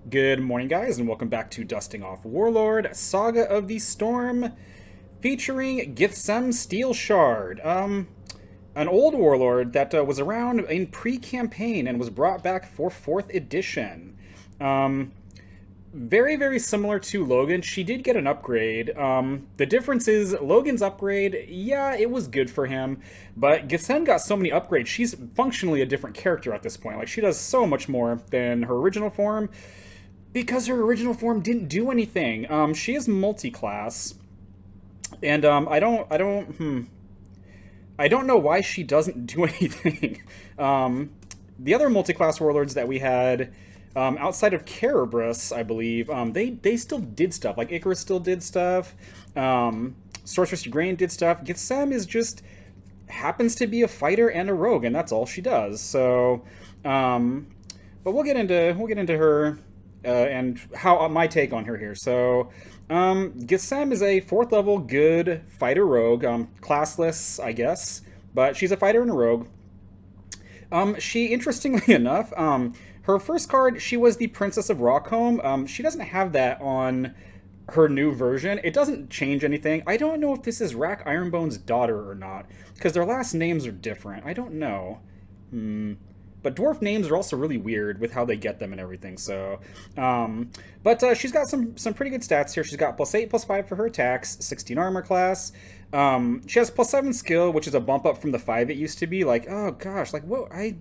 Good morning, guys, and welcome back to Dusting Off Warlord, Saga of the Storm, featuring Gethseme Steelshard, an old warlord that was around in pre-campaign and was brought back for 4th edition. Um, very similar to Logan. She did get an upgrade. The difference is Logan's upgrade, yeah, it was good for him, but Gethseme got so many upgrades. She's functionally a different character at this point. Like, she does so much more than her original form because her original form didn't do anything. She is multi-class, and I don't know why she doesn't do anything. The other multi-class warlords that we had, outside of Kerberos, I believe, they still did stuff. Like Icarus still did stuff. Sorceress Grain did stuff. Gethseme is just happens to be a fighter and a rogue, and that's all she does. So, but we'll get into her. And how my take on her here. So, Gethseme is a 4th level good fighter rogue, classless, I guess, but she's a fighter and a rogue. She, interestingly enough, her first card, she was the Princess of Rockhome. She doesn't have that on her new version. It doesn't change anything. I don't know if this is Rack Ironbone's daughter or not, because their last names are different. I don't know. But dwarf names are also really weird with how they get them and everything. So, but she's got some pretty good stats here. She's got +8, +5 for her attacks, 16 armor class. She has +7 skill, which is a bump up from the 5 it used to be. Like, oh gosh, like what I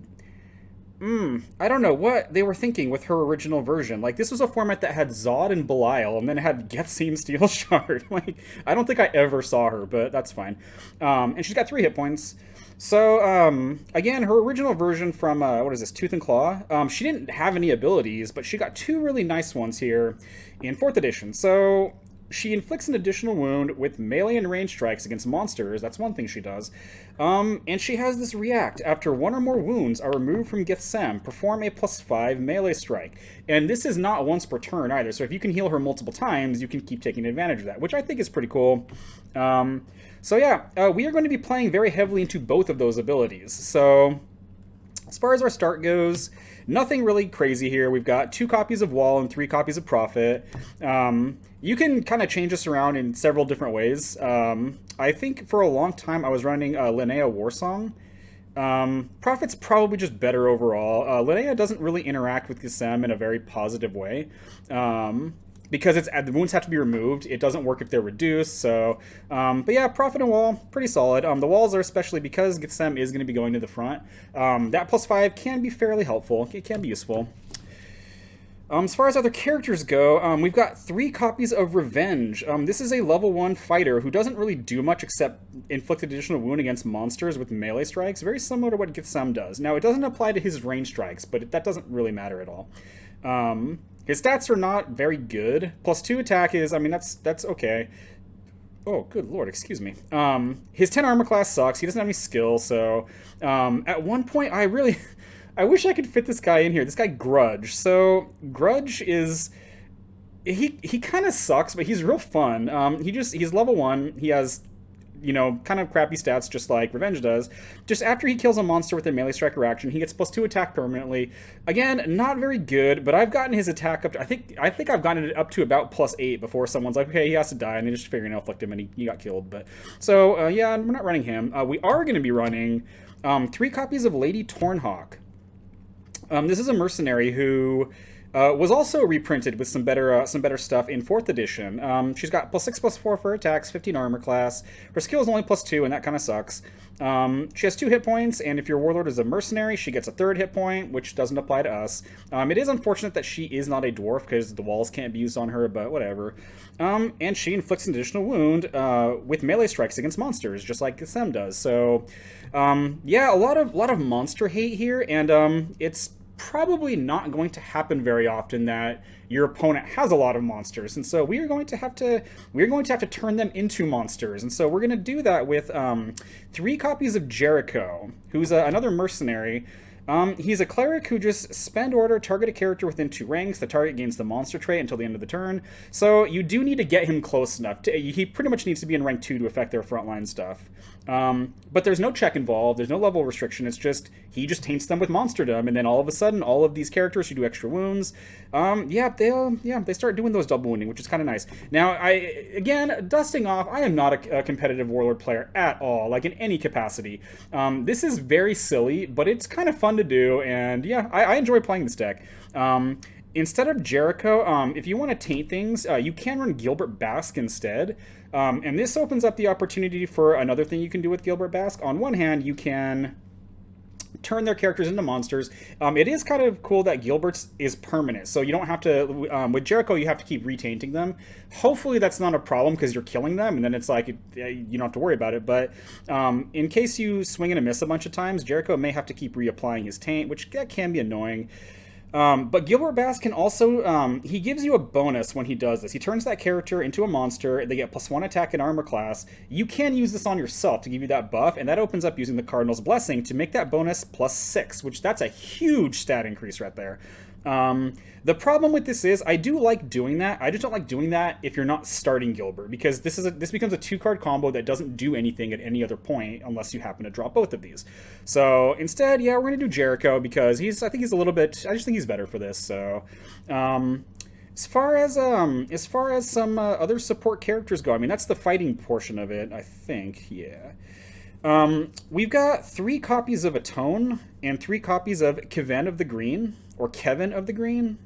don't know what they were thinking with her original version. Like, this was a format that had Zod and Belial, and then it had Gethseme Steelshard. Like, I don't think I ever saw her, but that's fine. And she's got 3 hit points. So, again, her original version from, what is this, Tooth and Claw? She didn't have any abilities, but she got 2 really nice ones here in 4th edition. So, she inflicts an additional wound with melee and range strikes against monsters. That's one thing she does. And she has this react. After 1 or more wounds are removed from Gethseme, perform a +5 melee strike. And this is not once per turn either. So if you can heal her multiple times, you can keep taking advantage of that, which I think is pretty cool. So yeah, we are going to be playing very heavily into both of those abilities. So as far as our start goes, nothing really crazy here. We've got 2 copies of Wall and 3 copies of Prophet. You can kind of change this around in several different ways. I think for a long time I was running Linnea Warsong. Prophet's probably just better overall. Linnea doesn't really interact with Gethseme in a very positive way. Because the wounds have to be removed. It doesn't work if they're reduced. So, but yeah, Prophet and Wall, pretty solid. The walls are especially because Gethseme is going to be going to the front. That +5 can be fairly helpful. It can be useful. As far as other characters go, we've got 3 copies of Revenge. This is a level 1 fighter who doesn't really do much except inflict additional wound against monsters with melee strikes, very similar to what Gethseme does. Now, it doesn't apply to his range strikes, but that doesn't really matter at all. His stats are not very good. +2 attack is, I mean, that's okay. Oh, good lord, excuse me. His 10 armor class sucks. He doesn't have any skill, so at one point I wish I could fit this guy in here. This guy Grudge. So Grudge is he kind of sucks, but he's real fun. He's level 1. He has, you know, kind of crappy stats just like Revenge does. Just after he kills a monster with a melee strike or action, he gets +2 attack permanently. Again, not very good, but I've gotten his attack up to, I think I've gotten it up to about +8 before someone's like, okay, he has to die, and they just figure to inflict him, and he got killed. But so yeah, we're not running him. We are going to be running 3 copies of Lady Tornhawk. This is a mercenary who was also reprinted with some better stuff in 4th edition. She's got +6, +4 for her attacks, 15 armor class. Her skill is only +2, and that kind of sucks. She has 2 hit points, and if your warlord is a mercenary, she gets a 3rd hit point, which doesn't apply to us. It is unfortunate that she is not a dwarf, because the walls can't be used on her, but whatever. And she inflicts an additional wound with melee strikes against monsters, just like Gethseme does. So, yeah, a lot of monster hate here, and it's probably not going to happen very often that your opponent has a lot of monsters, and so we're going to have to turn them into monsters, and so we're going to do that with 3 copies of Jericho, who's another mercenary. He's a cleric who just spend order, target a character within 2 ranks. The target gains the monster trait until the end of the turn. So you do need to get him close enough. He pretty much needs to be in rank 2 to affect their frontline stuff. But there's no check involved. There's no level restriction. It's just he just taints them with monsterdom, and then all of a sudden, all of these characters who do extra wounds, they start doing those double wounding, which is kind of nice. Now, again, dusting off, I am not a competitive Warlord player at all, like in any capacity. This is very silly, but it's kind of fun to do, and yeah, I enjoy playing this deck. Instead of Jericho, if you want to taint things, you can run Gilbert Bask instead. And this opens up the opportunity for another thing you can do with Gilbert Bask. On one hand, you can turn their characters into monsters. It is kind of cool that Gilbert's is permanent, so you don't have to, with Jericho, you have to keep retainting them. Hopefully that's not a problem because you're killing them, and then it's like, you don't have to worry about it, but in case you swing and a miss a bunch of times, Jericho may have to keep reapplying his taint, which that can be annoying. But Gilbert Bass can also, he gives you a bonus when he does this. He turns that character into a monster. They get +1 attack and armor class. You can use this on yourself to give you that buff, and that opens up using the Cardinal's Blessing to make that bonus +6, which that's a huge stat increase right there. The problem with this is I do like doing that. I just don't like doing that if you're not starting Gilbert, because this becomes a 2-card combo that doesn't do anything at any other point unless you happen to drop both of these. So instead, yeah, we're gonna do Jericho because I think he's a little bit. I just think he's better for this. So. As far as some other support characters go, I mean, that's the fighting portion of it, I think. Yeah. We've got 3 copies of Atone and 3 copies of Kevin of the Green, or Kevin of the Green.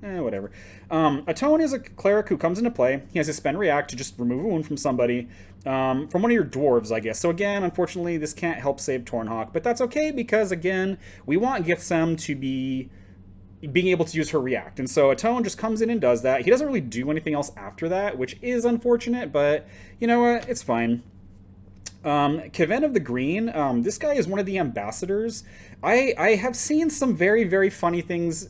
Whatever. Atone is a cleric who comes into play. He has a spend react to just remove a wound from somebody, from one of your dwarves, I guess. So again, unfortunately, this can't help save Tornhawk, but that's okay because, again, we want Gethseme to be being able to use her react. And so Atone just comes in and does that. He doesn't really do anything else after that, which is unfortunate, but you know what? It's fine. Kevin of the Green, this guy is one of the ambassadors. I have seen some very, very funny things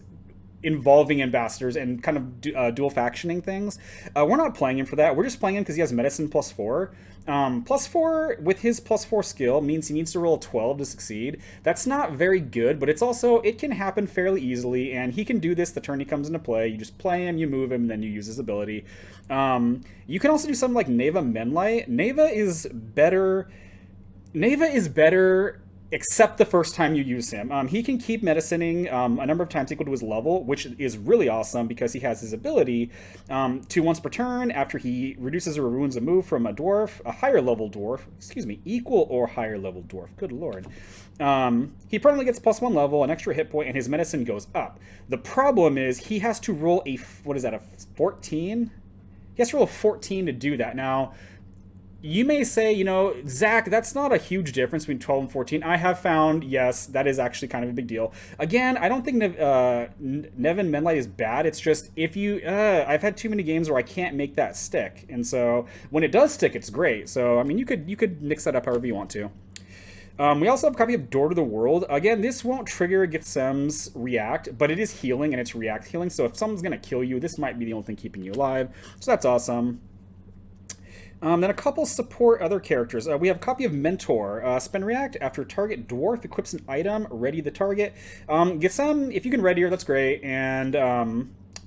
involving ambassadors and kind of dual factioning things. We're not playing him for that. We're just playing him because he has medicine +4. +4 with his +4 skill means he needs to roll a 12 to succeed. That's not very good, but it's also, it can happen fairly easily, and he can do this the turn he comes into play. You just play him, you move him, and then you use his ability. You can also do something like Neva Menlight. Neva is better except the first time you use him. He can keep medicining a number of times equal to his level, which is really awesome because he has his ability to once per turn, after he reduces or ruins a move from a dwarf, a higher level dwarf, equal or higher level dwarf, good lord. He permanently gets +1 level, an extra hit point, and his medicine goes up. The problem is he has to roll a 14? He has to roll a 14 to do that. Now, you may say, you know, Zach, that's not a huge difference between 12 and 14. I have found, yes, that is actually kind of a big deal. Again, I don't think Nevin Menlight is bad. It's just if you, I've had too many games where I can't make that stick, and so when it does stick, it's great. So I mean, you could mix that up however you want to. We also have a copy of Door to the World. Again, this won't trigger Gethseme's react, but it is healing and it's react healing. So if someone's gonna kill you, this might be the only thing keeping you alive. So that's awesome. Then a couple support other characters. We have a copy of Mentor. Spend react after target dwarf equips an item, ready the target. Gethseme, if you can ready her, that's great. And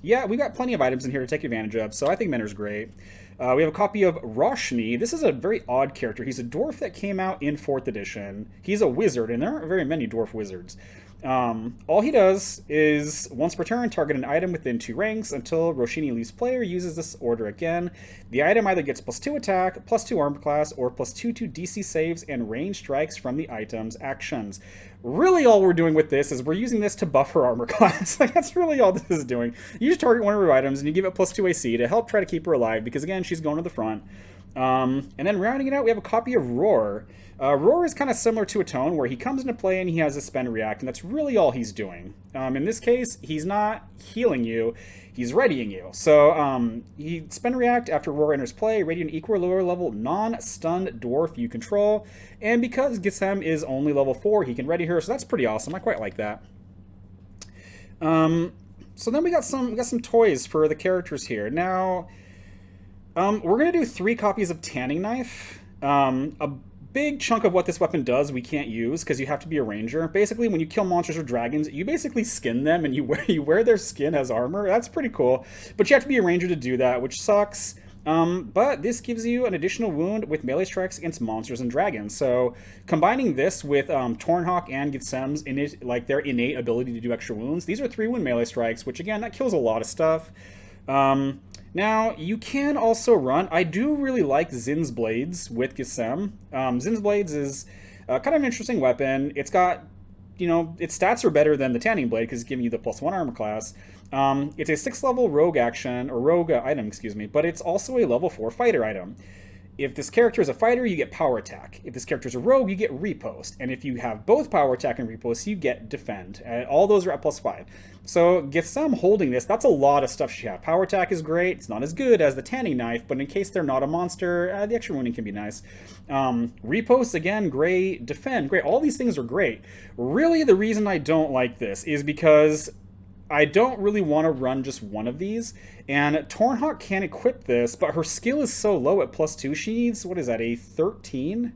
yeah, we've got plenty of items in here to take advantage of, so I think Mentor's great. We have a copy of Roshni. This is a very odd character. He's a dwarf that came out in 4th edition. He's a wizard, and there aren't very many dwarf wizards. All he does is, once per turn, target an item within 2 ranks until Roshini leaves player, uses this order again. The item either gets +2 attack, +2 armor class, or +2 to DC saves and range strikes from the item's actions. Really all we're doing with this is we're using this to buff her armor class. Like, that's really all this is doing. You just target one of her items and you give it +2 AC to help try to keep her alive, because again, she's going to the front. And then rounding it out, we have a copy of Roar. Roar is kind of similar to Atone, where he comes into play and he has a spend react, and that's really all he's doing. In this case, he's not healing you, he's readying you. So he spend react after Roar enters play, ready an equal or lower level non-stunned dwarf you control, and because Gethseme is only level 4, he can ready her, so that's pretty awesome. I quite like that. So then we got some toys for the characters here. Now, we're gonna do 3 copies of Tanning Knife. A big chunk of what this weapon does we can't use because you have to be a ranger. Basically, when you kill monsters or dragons, you basically skin them and you wear their skin as armor. That's pretty cool. But you have to be a ranger to do that, which sucks. But this gives you an additional wound with melee strikes against monsters and dragons. So combining this with Tornhawk and Gethseme's their innate ability to do extra wounds, these are 3-wound melee strikes, which again, that kills a lot of stuff. Now, you can also run, I do really like Zin's Blades with Gethseme. Zin's Blades is kind of an interesting weapon. It's got, its stats are better than the Tanning Blade because it's giving you the +1 armor class. It's a 6th level rogue action, or rogue item, but it's also a level 4 fighter item. If this character is a fighter, you get power attack. If this character is a rogue, you get riposte. And if you have both power attack and riposte, you get defend. All those are at +5. So Gethseme holding this, that's a lot of stuff she has. Power attack is great. It's not as good as the tanning knife, but in case they're not a monster, the extra wounding can be nice. Riposte, again, great. Defend, great. All these things are great. Really, the reason I don't like this is because I don't really want to run just one of these, and Tornhawk can equip this, but her skill is so low at +2. She needs, what is that, a 13?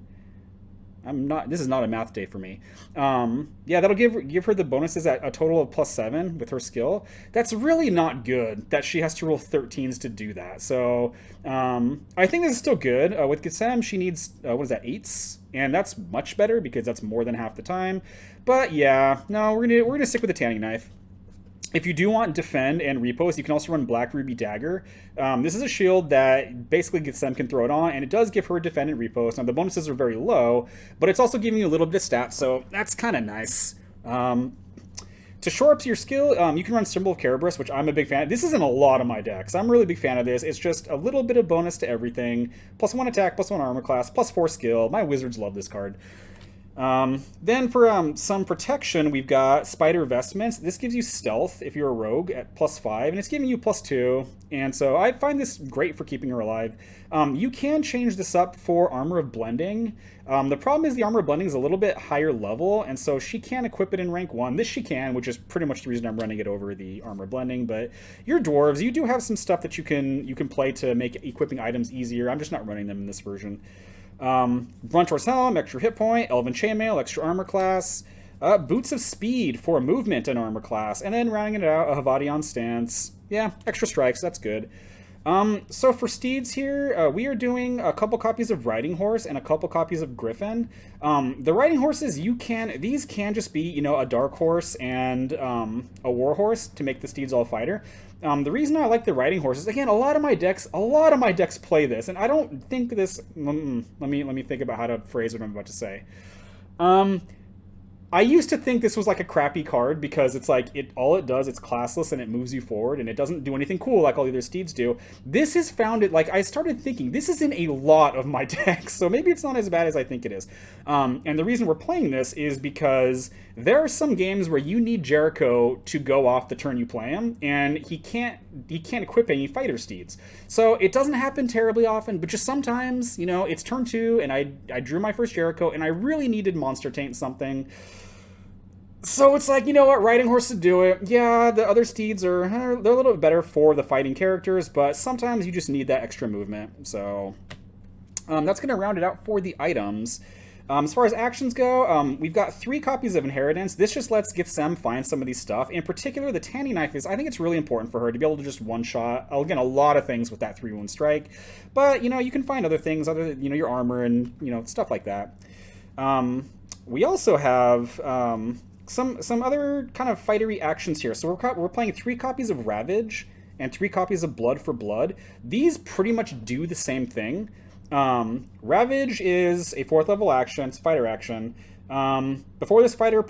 This is not a math day for me. Yeah, that'll give her the bonuses at a total of +7 with her skill. That's really not good that she has to roll 13s to do that. So I think this is still good. With Gethseme, she needs, what is that, 8s? And that's much better because that's more than half the time. But yeah, no, we're gonna stick with the tanning knife. If you do want defend and riposte, you can also run Black Ruby Dagger. This is a shield that basically Gethseme can throw it on, and it does give her defend and riposte. Now, the bonuses are very low, but it's also giving you a little bit of stats, so that's kind of nice. To shore up to your skill, you can run Symbol of Kerberos, which I'm a big fan of. This is in a lot of my decks. I'm a really big fan of this. It's just a little bit of bonus to everything. +1 attack, +1 armor class, +4 skill. My wizards love this card. Then for some protection, we've got Spider Vestments. This gives you stealth if you're a rogue at +5, and it's giving you +2, and so I find this great for keeping her alive. You can change this up for Armor of Blending. The problem is the Armor of Blending is a little bit higher level, and so she can't equip it in rank 1. This she can, which is pretty much the reason I'm running it over the Armor of Blending, but your dwarves, you do have some stuff that you can play to make equipping items easier. I'm just not running them in this version. Bruntor's Helm, extra hit point, Elven Chainmail, extra armor class, Boots of Speed for movement and armor class, and then rounding it out, a Havadion Stance. Yeah, extra strikes, that's good. So for steeds here, we are doing a couple copies of Riding Horse and a couple copies of Griffin. The Riding Horses, these can just be, a Dark Horse and a War Horse to make the steeds all fighter. The reason I like the Riding Horses, again, a lot of my decks play this, and I don't think this. Let me think about how to phrase what I'm about to say. I used to think this was like a crappy card because it's like all it does, it's classless and it moves you forward and it doesn't do anything cool like all the other steeds do. This has found it, like I started thinking this is in a lot of my decks, so maybe it's not as bad as I think it is. And the reason we're playing this is because there are some games where you need Jericho to go off the turn you play him, and he can't equip any fighter steeds. So it doesn't happen terribly often, but just sometimes, it's turn 2 and I drew my first Jericho and I really needed Monster Taint something. So it's like, Riding Horse to do it. Yeah, the other steeds they're a little bit better for the fighting characters, but sometimes you just need that extra movement. So that's going to round it out for the items. As far as actions go, we've got 3 copies of Inheritance. This just lets Gethseme find some of these stuff. In particular, the Tanning Knife I think it's really important for her to be able to just one-shot, again, a lot of things with that 3-wound strike. But, you can find other things, your armor and, stuff like that. We also have some other kind of fightery actions here. So we're playing 3 copies of Ravage and 3 copies of Blood for Blood. These pretty much do the same thing. Ravage is a 4th level action, it's a fighter action. Before this fighter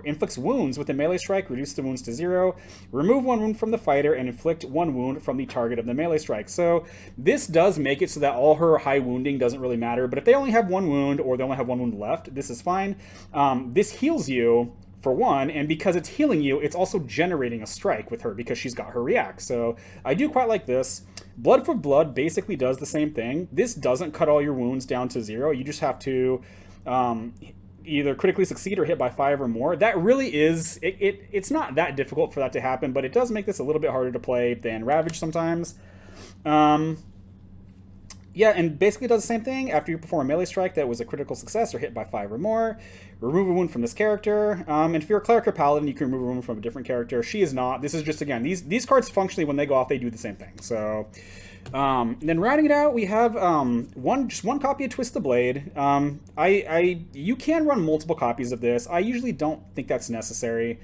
inflicts wounds with a melee strike, reduce the wounds to 0, remove 1 wound from the fighter, and inflict 1 wound from the target of the melee strike. So this does make it so that all her high wounding doesn't really matter, but if they only have 1 wound or they only have 1 wound left, this is fine. This heals you for 1, and because it's healing you, it's also generating a strike with her because she's got her react. So I do quite like this. Blood for Blood basically does the same thing. This doesn't cut all your wounds down to 0. You just have to either critically succeed or hit by 5 or more. That really is, it's not that difficult for that to happen, but it does make this a little bit harder to play than Ravage sometimes. Yeah, and basically does the same thing. After you perform a melee strike that was a critical success or hit by 5 or more, remove a wound from this character. And if you're a cleric or paladin, you can remove a wound from a different character. She is not. This is just, again, these cards functionally, when they go off, they do the same thing. So, then rounding it out, we have just one copy of Twist the Blade. You can run multiple copies of this. I usually don't think that's necessary.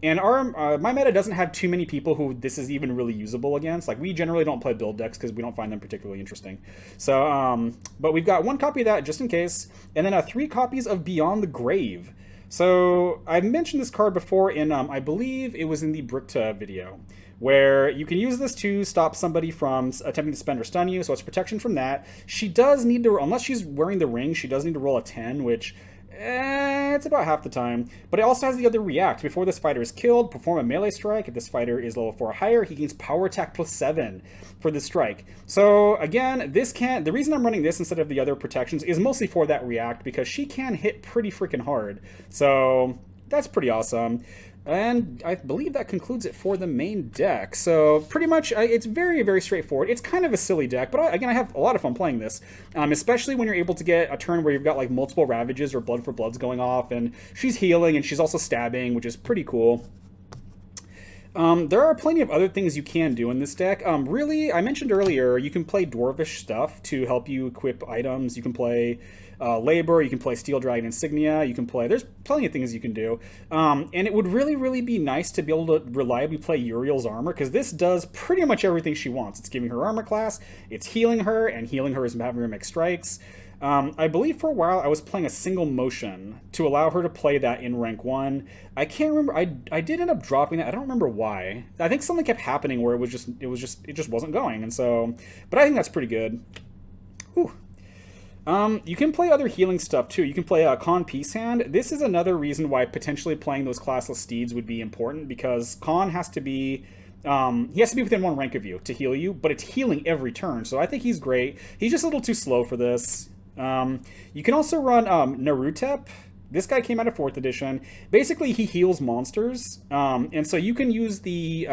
And my meta doesn't have too many people who this is even really usable against. Like, we generally don't play build decks because we don't find them particularly interesting. So, but we've got one copy of that just in case, and then 3 copies of Beyond the Grave. So, I've mentioned this card before in, I believe it was in the Brickta video, where you can use this to stop somebody from attempting to spend or stun you, so it's protection from that. She does need to, unless she's wearing the ring, she does need to roll a 10, which... it's about half the time. But it also has the other react. Before this fighter is killed, perform a melee strike. If this fighter is level 4 or higher, he gains power attack +7 for this strike. So again, the reason I'm running this instead of the other protections is mostly for that react, because she can hit pretty freaking hard. So that's pretty awesome. And I believe that concludes it for the main deck. So pretty much, it's very, very straightforward. It's kind of a silly deck, but again, I have a lot of fun playing this, especially when you're able to get a turn where you've got like multiple Ravages or Blood for Bloods going off, and she's healing and she's also stabbing, which is pretty cool. There are plenty of other things you can do in this deck. Really, I mentioned earlier, you can play Dwarvish stuff to help you equip items. You can play Labor, you can play Steel Dragon Insignia, you can play... There's plenty of things you can do. And it would really, really be nice to be able to reliably play Uriel's armor, because this does pretty much everything she wants. It's giving her armor class, it's healing her, and healing her is having her make strikes. I believe for a while I was playing a single motion to allow her to play that in rank 1. I can't remember. I did end up dropping that. I don't remember why. I think something kept happening where it just wasn't going. And so, but I think that's pretty good. Whew. You can play other healing stuff too. You can play Khan Peace Hand. This is another reason why potentially playing those classless steeds would be important, because Khan has to be... he has to be within 1 rank of you to heal you, but it's healing every turn, so I think he's great. He's just a little too slow for this. You can also run Narutep. This guy came out of 4th edition. Basically, he heals monsters, and so you can use the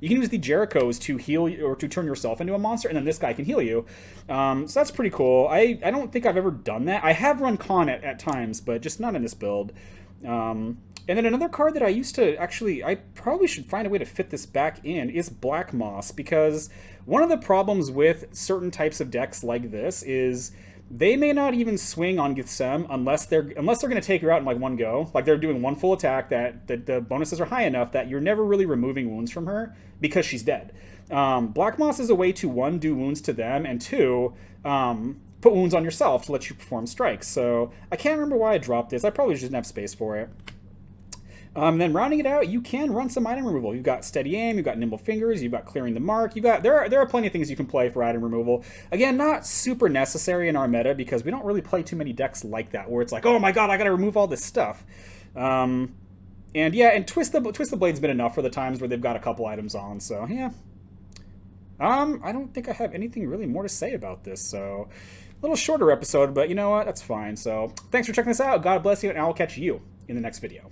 Jerichos to heal or to turn yourself into a monster, and then this guy can heal you. So that's pretty cool. I don't think I've ever done that. I have run Khan at times, but just not in this build. And then another card that I used to actually, I probably should find a way to fit this back in, is Black Moss, because one of the problems with certain types of decks like this is they may not even swing on Gethseme unless they're going to take her out in like one go. Like they're doing one full attack that the bonuses are high enough that you're never really removing wounds from her because she's dead. Black Moss is a way to, 1, do wounds to them, and 2, put wounds on yourself to let you perform strikes. So I can't remember why I dropped this. I probably just didn't have space for it. Then rounding it out, you can run some item removal. You've got Steady Aim, you've got Nimble Fingers, you've got Clearing the Mark. There are plenty of things you can play for item removal. Again, not super necessary in our meta because we don't really play too many decks like that, where it's like, oh my god, I gotta remove all this stuff. And yeah, and Twist the Blade's been enough for the times where they've got a couple items on. So yeah, I don't think I have anything really more to say about this. So a little shorter episode, but you know what? That's fine. So thanks for checking this out. God bless you, and I will catch you in the next video.